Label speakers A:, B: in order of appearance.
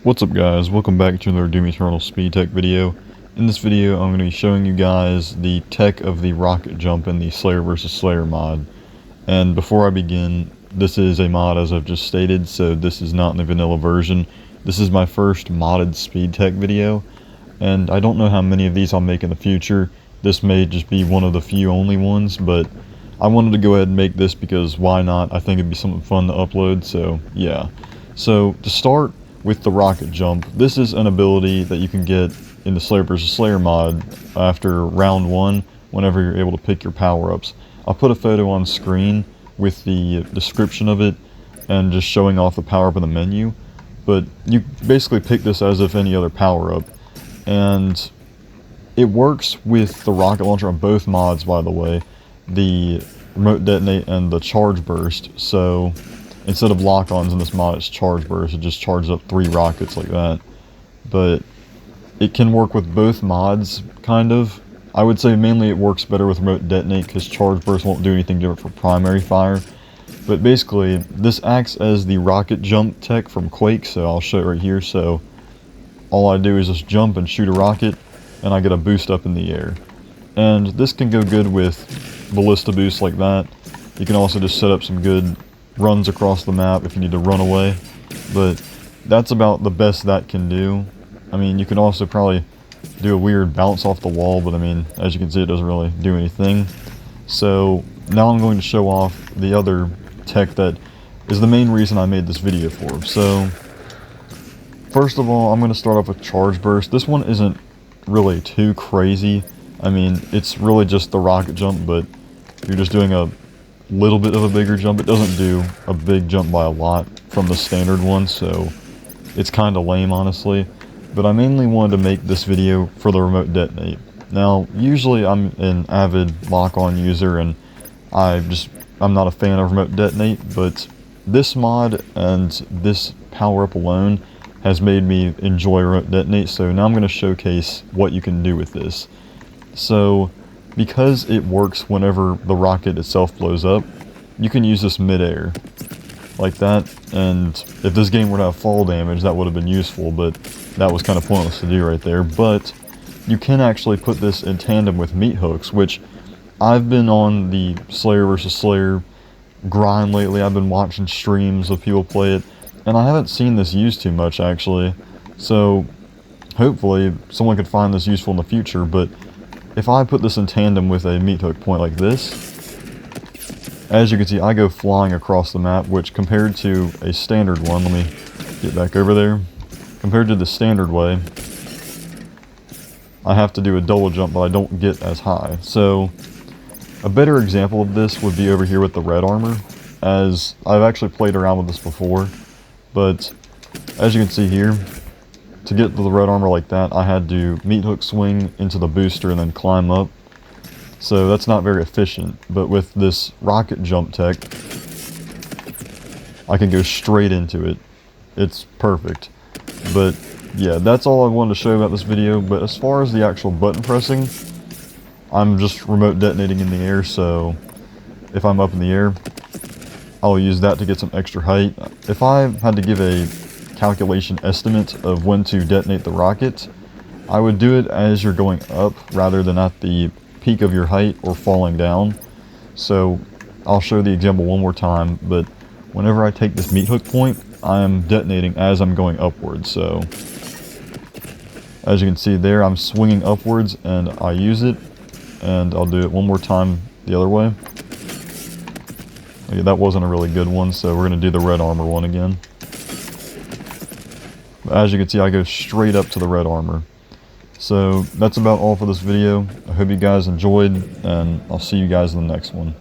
A: What's up guys, welcome back to another Doom Eternal speed tech video. In this video I'm going to be showing you guys the tech of the rocket jump in the Slayer vs. Slayer mod. And before I begin, this is a mod as I've just stated, so this is not in the vanilla version. This is my first modded speed tech video, and I don't know how many of these I'll make in the future. This may just be one of the few only ones, but I wanted to go ahead and make this because why not? I think it'd be something fun to upload, so yeah. So to start with the rocket jump, this is an ability that you can get in the Slayer vs. Slayer mod after round 1 whenever you're able to pick your power-ups. I'll put a photo on screen with the description of it and just showing off the power-up in the menu, but you basically pick this as if any other power-up, and it works with the rocket launcher on both mods, by the way, the remote detonate and the charge burst. So instead of lock-ons in this mod, it's charge burst. It just charges up 3 rockets like that. But it can work with both mods, kind of. I would say mainly it works better with remote detonate because charge burst won't do anything different for primary fire. But basically, this acts as the rocket jump tech from Quake, so I'll show it right here. So all I do is just jump and shoot a rocket, and I get a boost up in the air. And this can go good with ballista boosts like that. You can also just set up some good runs across the map if you need to run away, but that's about the best that can do. I mean, you can also probably do a weird bounce off the wall, but I mean, as you can see, it doesn't really do anything. So now I'm going to show off the other tech that is the main reason I made this video for. So first of all, I'm going to start off with charge burst. This one isn't really too crazy. I mean, it's really just the rocket jump, but you're just doing a little bit of a bigger jump. It doesn't do a big jump by a lot from the standard one, so it's kind of lame, honestly. But I mainly wanted to make this video for the remote detonate. Now, usually I'm an avid lock-on user, and I'm not a fan of remote detonate, but this mod and this power-up alone has made me enjoy remote detonate, so now I'm going to showcase what you can do with this. So because it works whenever the rocket itself blows up, you can use this mid-air like that, and if this game were to have fall damage, that would have been useful, but that was kind of pointless to do right there. But you can actually put this in tandem with meat hooks, which I've been on the Slayer vs. Slayer grind lately. I've been watching streams of people play it, and I haven't seen this used too much, actually, so hopefully someone could find this useful in the future. But if I put this in tandem with a meat hook point like this, as you can see, I go flying across the map, which compared to a standard one, let me get back over there, compared to the standard way, I have to do a double jump, but I don't get as high. So a better example of this would be over here with the red armor, as I've actually played around with this before, but as you can see here, to get to the red armor like that, I had to meat hook swing into the booster and then climb up. So that's not very efficient, but with this rocket jump tech, I can go straight into it. It's perfect. But yeah, that's all I wanted to show about this video. But as far as the actual button pressing, I'm just remote detonating in the air, so if I'm up in the air, I'll use that to get some extra height. If I had to give a calculation estimate of when to detonate the rocket, I would do it as you're going up rather than at the peak of your height or falling down. So I'll show the example one more time, but whenever I take this meat hook point, I'm detonating as I'm going upwards. So as you can see there, I'm swinging upwards and I use it, and I'll do it one more time the other way. Okay, that wasn't a really good one, so we're going to do the red armor one again. As you can see, I go straight up to the red armor. So that's about all for this video. I hope you guys enjoyed, and I'll see you guys in the next one.